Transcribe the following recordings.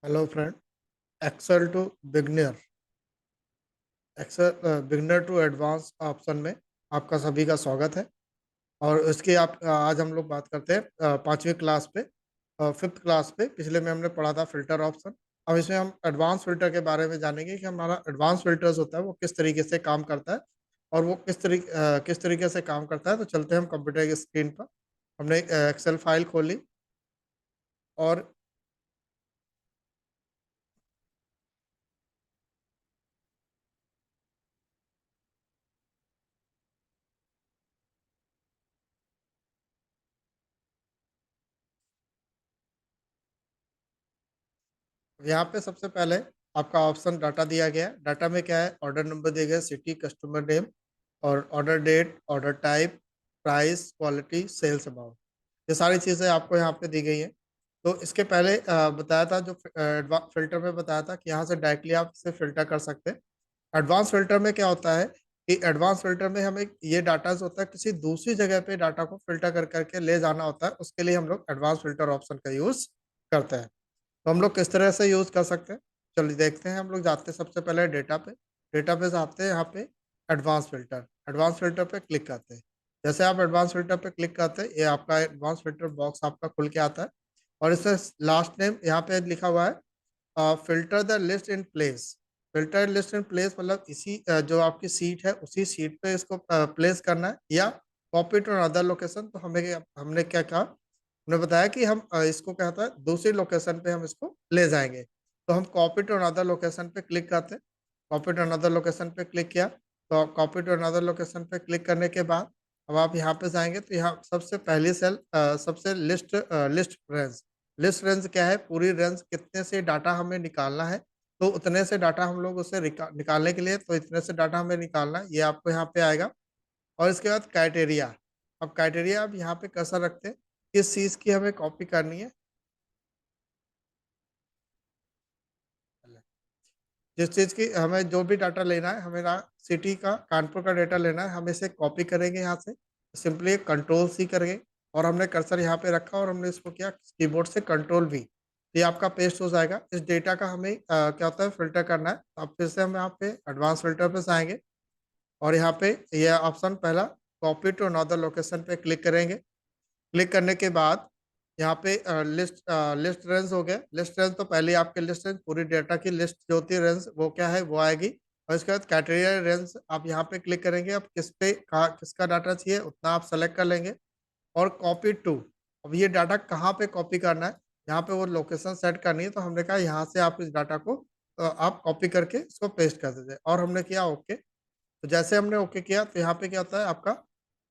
Hello friend. Excel to beginner Excel beginner to advance option में आपका सभी का स्वागत है। और इसकी आप आज हम लोग बात करते हैं पांचवी क्लास पे, फिफ्थ क्लास पे। पिछले में हमने पढ़ा था फिल्टर ऑप्शन। अब इसमें हम एडवांस फिल्टर के बारे में जानेंगे कि हमारा एडवांस फिल्टर्स होता है वो किस तरीके से काम करता है और वो किस तरीके से काम करता है। तो चलते हैं हम कंप्यूटर की स्क्रीन पर। हमने एक्सेल फाइल खोली और यहाँ पे सबसे पहले आपका ऑप्शन डाटा दिया गया है। डाटा में क्या है, ऑर्डर नंबर दिया गया, सिटी, कस्टमर नेम और order date, order type, price, quality, sales amount. ये सारी चीज़ें आपको यहाँ पे दी गई हैं। तो इसके पहले बताया था, जो फिल्टर में बताया था कि यहाँ से डायरेक्टली आप इसे फिल्टर कर सकते हैं। एडवांस फिल्टर में क्या होता है कि एडवांस फिल्टर में हमें ये डाटा जो होता है किसी दूसरी जगह पे डाटा को फिल्टर कर करके ले जाना होता है। उसके लिए हम लोग एडवांस फिल्टर ऑप्शन का यूज करते हैं। तो हम लोग किस तरह से यूज कर सकते हैं, चलिए देखते हैं। हम लोग जाते हैं सबसे पहले डेटा पे। डेटा पे जाते हैं, यहाँ पे एडवांस फिल्टर पे क्लिक करते हैं। जैसे आप एडवांस फिल्टर पे क्लिक करते हैं, ये आपका एडवांस फिल्टर बॉक्स आपका खुल के आता है। और इसमें लास्ट नेम यहाँ पे लिखा हुआ है, filter the list in place. Filter list in place मतलब इसी जो आपकी सीट है उसी सीट पे इसको प्लेस करना है, या कॉपी टू अनदर लोकेशन। तो हमने क्या कहा, हमने बताया कि हम इसको क्या होता है दूसरी लोकेशन पे हम इसको ले जाएंगे। तो हम कॉपी टू अनदर लोकेशन पे क्लिक करते हैं। कॉपी टू अनदर लोकेशन पे क्लिक किया। तो कॉपी टू अनदर लोकेशन पे क्लिक करने के बाद अब आप यहाँ पे जाएंगे तो यहाँ सबसे पहली सेल, सबसे लिस्ट रेंज क्या है, पूरी रेंज कितने से डाटा हमें निकालना है। तो उतने से डाटा हम लोग उसे निकालने के लिए, तो इतने से डाटा हमें निकालना है, ये आपको यहाँ पे आएगा। और इसके बाद क्राइटेरिया। अब क्राइटेरिया आप यहाँ पे कर्सर रखते हैं, किस चीज़ की हमें कॉपी करनी है। जिस चीज़ की हमें जो भी डाटा लेना है, हमें सिटी का, कानपुर का डाटा लेना है, हम इसे कॉपी करेंगे यहाँ से। सिंपली कंट्रोल सी करेंगे और हमने कर्सर यहाँ पे रखा और हमने इसको किया कीबोर्ड से कंट्रोल वी। ये आपका पेस्ट हो जाएगा। इस डेटा का हमें क्या होता है फिल्टर करना है। तो अब फिर से हम यहाँ पे एडवांस फिल्टर पे जाएंगे और यहाँ पे ये ऑप्शन पहला, कॉपी टू अनदर लोकेशन पे क्लिक करेंगे। क्लिक करने के बाद यहाँ पे लिस्ट रेंज हो गया। लिस्ट रेंज तो पहले आपके लिस्ट रेंज, पूरी डेटा की लिस्ट जो होती है रेंज वो क्या है वो आएगी। और इसके बाद कैटेगरी रेंज आप यहाँ पे क्लिक करेंगे। अब किस पे कहाँ किसका डाटा चाहिए उतना आप सेलेक्ट कर लेंगे। और कॉपी टू, अब ये डाटा कहाँ पे कॉपी करना है, यहाँ पे वो लोकेशन सेट करनी है। तो हमने कहा यहाँ से आप इस डाटा को आप कॉपी करके इसको पेस्ट कर दीजिए और हमने किया ओके। तो जैसे हमने ओके किया तो यहाँ पे क्या होता है, आपका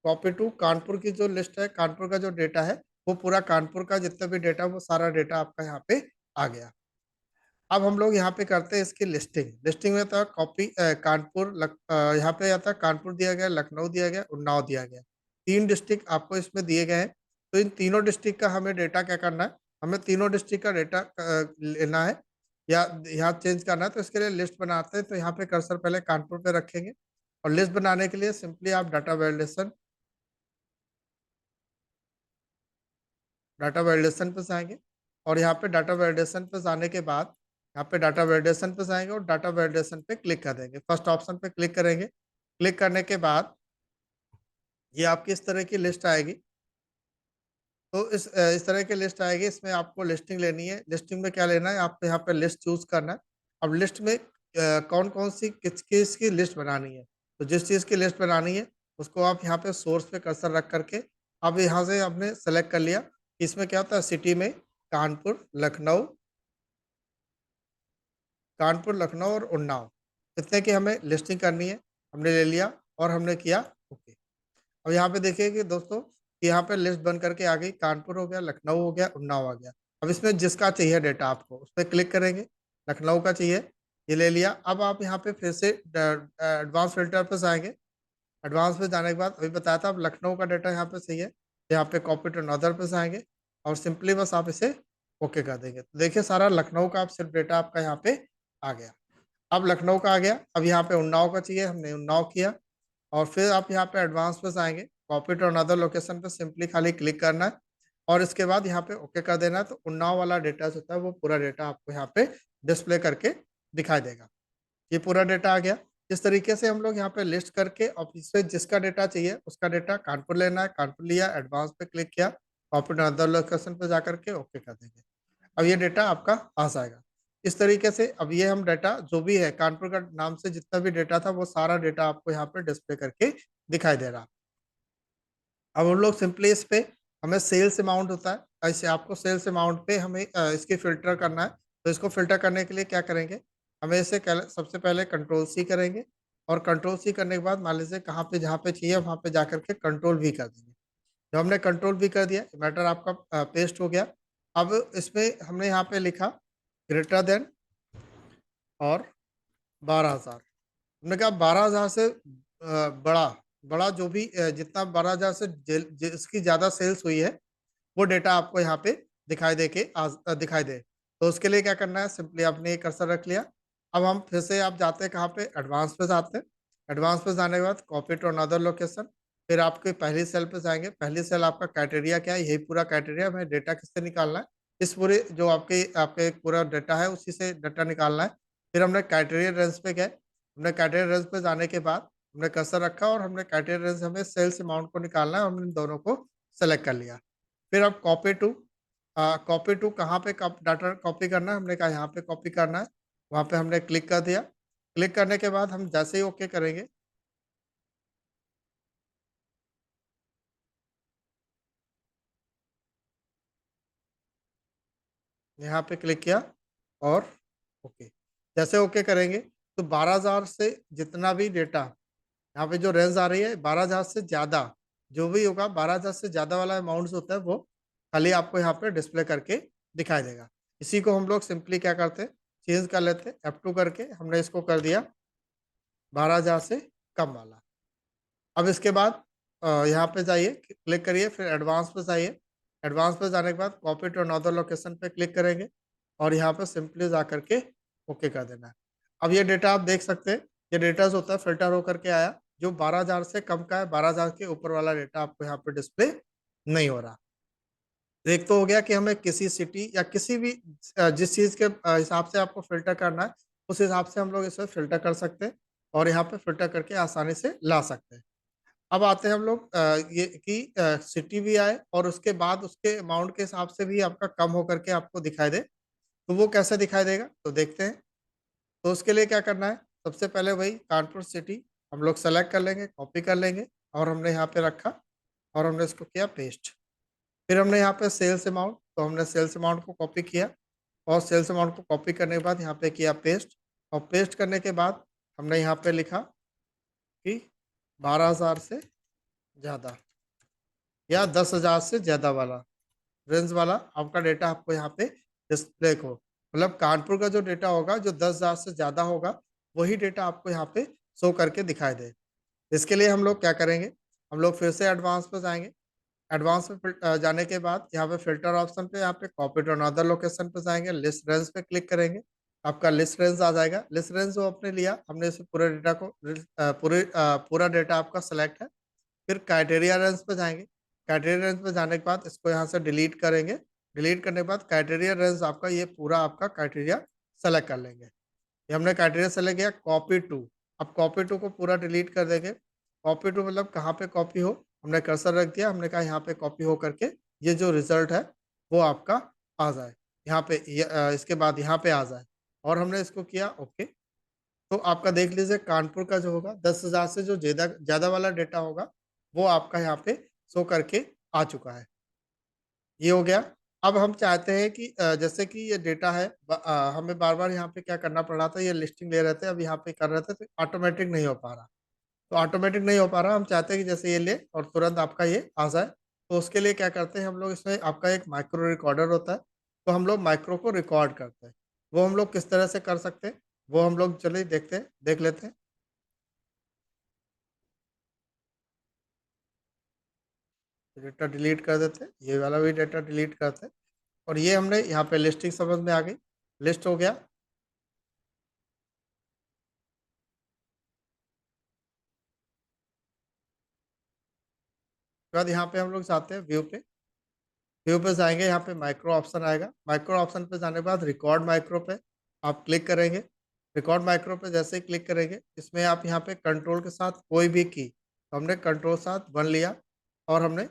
कॉपी टू कानपुर की जो लिस्ट है, कानपुर का जो डेटा है, वो पूरा कानपुर का जितना भी डेटा, वो सारा डेटा आपका यहाँ पे आ गया। अब हम लोग यहाँ पे करते हैं इसकी लिस्टिंग। लिस्टिंग में था कॉपी यहाँ पे आता है कानपुर दिया गया, लखनऊ दिया गया, उन्नाव दिया गया। तीन डिस्ट्रिक्ट आपको इसमें दिए गए हैं। तो इन तीनों डिस्ट्रिक्ट का हमें डेटा क्या करना है, हमें तीनों डिस्ट्रिक्ट का डेटा लेना है या यहाँ चेंज करना है। तो इसके लिए लिस्ट बनाते हैं। तो यहाँ पे कर्सर पहले कानपुर पे रखेंगे और लिस्ट बनाने के लिए सिंपली आप डाटा वैलिडेशन पे जाएंगे। और यहाँ पे डाटा वैलिडेशन पे जाने के बाद यहाँ पे डाटा वैलिडेशन पे जाएंगे और डाटा वैलिडेशन पे क्लिक कर देंगे। फर्स्ट ऑप्शन पे क्लिक करेंगे। क्लिक करने के बाद ये आपकी इस तरह की लिस्ट आएगी। तो इस तरह की लिस्ट आएगी। इसमें आपको लिस्टिंग लेनी है। लिस्टिंग में क्या लेना है, आपको यहाँ पे लिस्ट चूज करना है। अब लिस्ट में कौन कौन सी किस किस की लिस्ट बनानी है। तो जिस चीज़ की लिस्ट बनानी है उसको आप यहाँ पे सोर्स पे कर्सर रख करके अब यहाँ से आपने सेलेक्ट कर लिया कि इसमें क्या होता है, सिटी में कानपुर लखनऊ और उन्नाव, इतने की हमें लिस्टिंग करनी है। हमने ले लिया और हमने किया ओके। अब यहाँ पे देखिए कि दोस्तों कि यहाँ पे लिस्ट बन करके आ गई, कानपुर हो गया, लखनऊ हो गया, उन्नाव आ गया। अब इसमें जिसका चाहिए डेटा आपको उस पर क्लिक करेंगे। लखनऊ का चाहिए, ये ले लिया। अब आप यहाँ पे फिर से एडवांस फिल्टर पे जाएंगे। एडवांस पे जाने के बाद अभी बताया था, अब लखनऊ का डाटा यहाँ पे चाहिए, यहाँ पे कॉपी टू अनदर पे जाएंगे और सिंपली बस आप इसे ओके कर देंगे। तो देखिए सारा लखनऊ का आप सिर्फ डेटा आपका यहाँ पे आ गया। अब लखनऊ का आ गया। अब यहाँ पे उन्नाव का चाहिए, हमने उन्नाव किया। और फिर आप यहाँ पे एडवांस पे जाएंगे, कॉपी टू अनदर लोकेशन पे सिंपली खाली क्लिक करना है। और इसके बाद यहाँ पे ओके कर देना है, तो उन्नाव वाला डेटा जो होता है वो पूरा डेटा आपको यहाँ पे डिस्प्ले करके दिखाई देगा। ये पूरा डेटा आ गया। इस तरीके से हम लोग यहाँ पे लिस्ट करके और इससे जिसका डेटा चाहिए उसका डेटा कानपुर लेना है, कानपुर लिया, एडवांस पे क्लिक किया, कॉपी टू अनदर लोकेशन पे जा करके ओके कर देंगे। अब ये डेटा आपका आ जाएगा। इस तरीके से अब ये हम डेटा जो भी है कानपुर का नाम से जितना भी डेटा था वो सारा डेटा आपको यहाँ पे डिस्प्ले करके दिखाई दे रहा। अब हम लोग सिंपली इस पे हमें सेल्स अमाउंट होता है, ऐसे आपको सेल्स अमाउंट पे हमें इसकी फिल्टर करना है। तो इसको फिल्टर करने के लिए क्या करेंगे, हमें इसे सबसे पहले कंट्रोल सी करेंगे, और कंट्रोल सी करने के बाद मान लीजिए कहाँ पे जहाँ पे चाहिए वहाँ पे जा करके कंट्रोल भी कर देंगे। जब हमने कंट्रोल भी कर दिया, मैटर आपका पेस्ट हो गया। अब इसमें हमने यहाँ पे लिखा ग्रेटर देन और 12,000। हमने कहा 12,000 से बड़ा, बड़ा जो भी जितना 12,000 से जिसकी ज़्यादा सेल्स हुई है वो डेटा आपको यहाँ पे दिखाई दे। तो उसके लिए क्या करना है, सिंपली आपने ये कर्सर रख लिया। अब हम फिर से आप जाते हैं कहाँ पे, एडवांस पे जाते हैं। एडवांस पे जाने के बाद कॉपी टू अनदर लोकेशन, फिर आपके पहली सेल पे जाएंगे। पहली सेल आपका क्राइटेरिया क्या है, यही पूरा क्राइटेरिया, हमें डेटा किससे निकालना है, इस पूरे जो आपके आपके पूरा डेटा है उसी से डेटा निकालना है। फिर हमने क्राइटेरिया रेंज पे गए, हमने क्राइटेरिया रेंज पे जाने के बाद हमने कर्सर रखा और हमने क्राइटेरिया रेंज, हमें सेल्स अमाउंट को निकालना है, हमने इन दोनों को सेलेक्ट कर लिया। फिर अब कॉपी टू कहाँ पे डाटा कॉपी करना है, हमने कहा यहाँ पे कॉपी करना है, वहाँ पे हमने क्लिक कर दिया। क्लिक करने के बाद हम जैसे ही ओके करेंगे, यहाँ पे क्लिक किया और ओके, जैसे ओके करेंगे तो 12,000 से जितना भी डेटा, यहाँ पे जो रेंज आ रही है 12,000 से ज़्यादा, जो भी होगा 12,000 से ज़्यादा वाला अमाउंट होता है वो खाली आपको यहाँ पे डिस्प्ले करके दिखाई देगा। इसी को हम लोग सिंपली क्या करते हैं, चेंज कर लेते हैं, F2 करके हमने इसको कर दिया 12,000 से कम वाला। अब इसके बाद यहाँ पे जाइए, क्लिक करिए, फिर एडवांस पे जाइए। एडवांस पे जाने के बाद कॉपी टू अनदर लोकेशन पे क्लिक करेंगे और यहाँ पे सिंपली जा करके ओके कर देना है। अब ये डेटा आप देख सकते हैं, ये डेटा जो होता है फिल्टर होकर के आया, जो 12,000 से कम का है, 12,000 के ऊपर वाला डेटा आपको यहाँ पे डिस्प्ले नहीं हो रहा। तो एक तो हो गया कि हमें किसी सिटी या किसी भी जिस चीज़ के हिसाब से आपको फ़िल्टर करना है, उस हिसाब से हम लोग इसे फ़िल्टर कर सकते हैं और यहाँ पे फ़िल्टर करके आसानी से ला सकते हैं। अब आते हैं हम लोग ये कि सिटी भी आए और उसके बाद उसके अमाउंट के हिसाब से भी आपका कम होकर के आपको दिखाई दे, तो वो कैसे दिखाई देगा? तो देखते हैं। तो उसके लिए क्या करना है, सबसे पहले वही कानपुर सिटी हम लोग सेलेक्ट कर लेंगे, कॉपी कर लेंगे और हमने यहाँ पे रखा और हमने इसको किया पेस्ट। फिर हमने यहाँ पे सेल्स अमाउंट, तो हमने सेल्स अमाउंट को कॉपी किया और सेल्स अमाउंट को कॉपी करने के बाद यहाँ पे किया पेस्ट, और पेस्ट करने के बाद हमने यहाँ पे लिखा कि 12,000 से ज़्यादा या 10,000 से ज़्यादा वाला रेंज वाला आपका डेटा आपको यहाँ पे डिस्प्ले को, मतलब कानपुर का जो डेटा होगा जो 10,000 से ज़्यादा होगा वही डेटा आपको यहाँ पे शो करके दिखाई दे। इसके लिए हम लोग क्या करेंगे, हम लोग फिर से एडवांस पे जाएंगे। एडवांस में जाने के बाद यहाँ पे फ़िल्टर ऑप्शन पे यहाँ पे कॉपी टू अनदर लोकेशन पे जाएँगे, लिस्ट रेंज पे क्लिक करेंगे, आपका लिस्ट रेंज आ जाएगा। लिस्ट रेंज जो आपने लिया, हमने इसे पूरे डेटा को पूरा डेटा आपका सेलेक्ट है। फिर क्राइटेरिया रेंज पे जाएँगे, क्राइटेरिया रेंज पे जाने के बाद इसको यहाँ से डिलीट करेंगे। डिलीट करने के बाद क्राइटेरिया रेंज आपका ये पूरा आपका क्राइटेरिया सेलेक्ट कर लेंगे। ये हमने क्राइटेरिया सेलेक्ट किया, कॉपी टू, अब कॉपी टू को पूरा डिलीट कर देंगे। कॉपी टू मतलब कहाँ पे कॉपी हो, हमने कर्सर रख दिया, हमने कहा यहाँ पे कॉपी हो करके ये जो रिजल्ट है वो आपका आ जाए, यहाँ पे इसके बाद यहाँ पे आ जाए, और हमने इसको किया ओके। तो आपका देख लीजिए कानपुर का जो होगा 10,000 से जो ज़्यादा ज़्यादा वाला डेटा होगा वो आपका यहाँ पे शो करके आ चुका है। ये हो गया। अब हम चाहते हैं कि जैसे कि ये डेटा है हमें बार-बार यहाँ पे क्या करना पड़ रहा था, ये लिस्टिंग ले रहे थे, अब यहाँ पे कर रहे थे तो ऑटोमेटिक नहीं हो पा रहा। तो ऑटोमेटिक नहीं हो पा रहा, हम चाहते हैं कि जैसे ये ले और तुरंत आपका ये आ जाए। तो उसके लिए क्या करते हैं हम लोग, इसमें आपका एक माइक्रो रिकॉर्डर होता है, तो हम लोग माइक्रो को रिकॉर्ड करते हैं। वो हम लोग किस तरह से कर सकते हैं, वो हम लोग चलिए देख लेते हैं। डेटा डिलीट कर देते हैं, ये वाला भी डेटा डिलीट करते हैं, और ये हमने यहाँ पे लिस्टिंग समझ में आ गई, लिस्ट हो गया। उसके बाद यहाँ पे हम लोग जाते हैं व्यू पे, व्यू पे जाएंगे, यहाँ पे माइक्रो ऑप्शन आएगा। माइक्रो ऑप्शन पे जाने के बाद रिकॉर्ड माइक्रो पे आप क्लिक करेंगे। रिकॉर्ड माइक्रो पे जैसे ही क्लिक करेंगे, इसमें आप यहाँ पे कंट्रोल के साथ कोई भी की, तो हमने कंट्रोल साथ 1 लिया, और हमने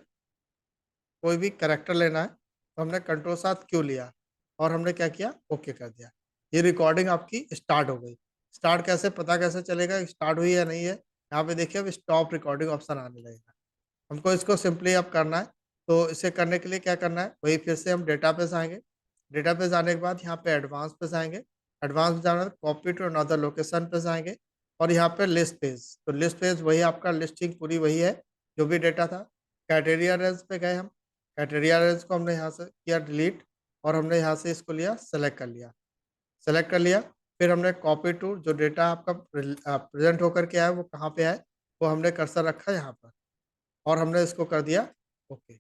कोई भी कैरेक्टर लेना है तो हमने कंट्रोल साथ क्यू लिया, और हमने क्या किया, ओके कर दिया। ये रिकॉर्डिंग आपकी स्टार्ट हो गई। स्टार्ट कैसे, पता कैसे चलेगा स्टार्ट हुई या नहीं है? यहाँ पे देखिए अब स्टॉप रिकॉर्डिंग ऑप्शन आने लगेगा। हमको इसको सिंपली अब करना है। तो इसे करने के लिए क्या करना है, वही फिर से हम डेटा पे जाएंगे। डेटा पे जाने के बाद यहाँ पे एडवांस पे जाएंगे। एडवांस में जाना, कॉपी टू अनदर लोकेशन पे जाएंगे, और यहाँ पे लिस्ट पेज, तो लिस्ट पेज वही आपका लिस्टिंग पूरी वही है जो भी डेटा था। क्राइटेरिया रेंज पे गए हम। क्राइटेरिया रेंज को हमने यहाँ से किया डिलीट, और हमने यहाँ से इसको लिया सेलेक्ट कर लिया। सेलेक्ट कर लिया, फिर हमने कॉपी टू, जो डेटा आपका प्रेजेंट होकर के आया वो कहाँ पे आए, वो हमने कर्सर रखा यहाँ पर, और हमने इसको कर दिया ओके।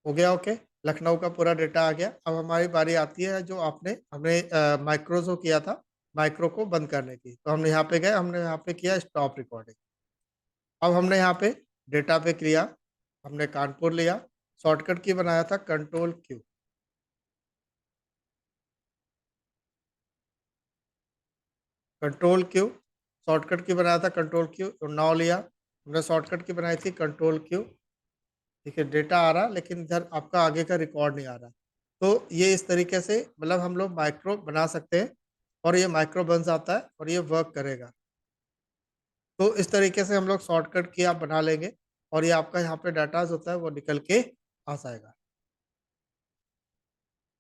हो गया ओके। लखनऊ का पूरा डेटा आ गया। अब हमारी बारी आती है जो आपने हमने माइक्रो जो किया था, माइक्रो को बंद करने की। तो हमने यहाँ पे गए, हमने यहाँ पे किया स्टॉप रिकॉर्डिंग। अब हमने यहाँ पे डेटा पे किया, हमने कानपुर लिया, शॉर्टकट की बनाया था control Q. Control Q shortcut की बनाया था कंट्रोल क्यू, उन्नाव लिया, हमने शॉर्टकट की बनाई थी कंट्रोल क्यू। ठीक है, डेटा आ रहा लेकिन इधर आपका आगे का रिकॉर्ड नहीं आ रहा। तो ये इस तरीके से मतलब हम लोग माइक्रो बना सकते हैं, और ये माइक्रो बन जाता है और ये वर्क करेगा। तो इस तरीके से हम लोग शॉर्टकट की आप बना लेंगे, और ये आपका यहाँ पे डाटा होता है वो निकल के आ जाएगा।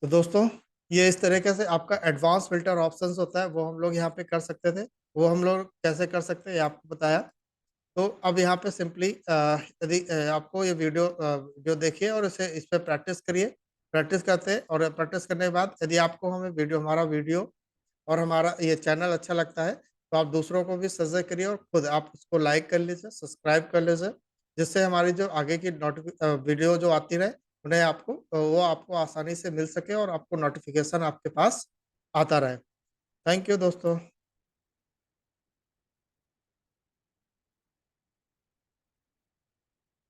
तो दोस्तों, ये इस तरीके से आपका एडवांस फिल्टर ऑप्शंस होता है, वो हम लोग यहाँ पे कर सकते थे। वो हम लोग कैसे कर सकते हैं ये आपको बताया। तो अब यहाँ पे सिंपली यदि आपको ये वीडियो जो देखिए और इस पे प्रैक्टिस करिए। प्रैक्टिस करते हैं, और प्रैक्टिस करने के बाद यदि आपको हमारा वीडियो और हमारा ये चैनल अच्छा लगता है, तो आप दूसरों को भी सजेस्ट करिए, और खुद आप उसको लाइक कर लीजिए, सब्सक्राइब कर लीजिए, जिससे हमारी जो आगे की वीडियो जो आती रहे, उन्हें आपको वो आपको आसानी से मिल सके, और आपको नोटिफिकेशन आपके पास आता रहे। थैंक यू दोस्तों।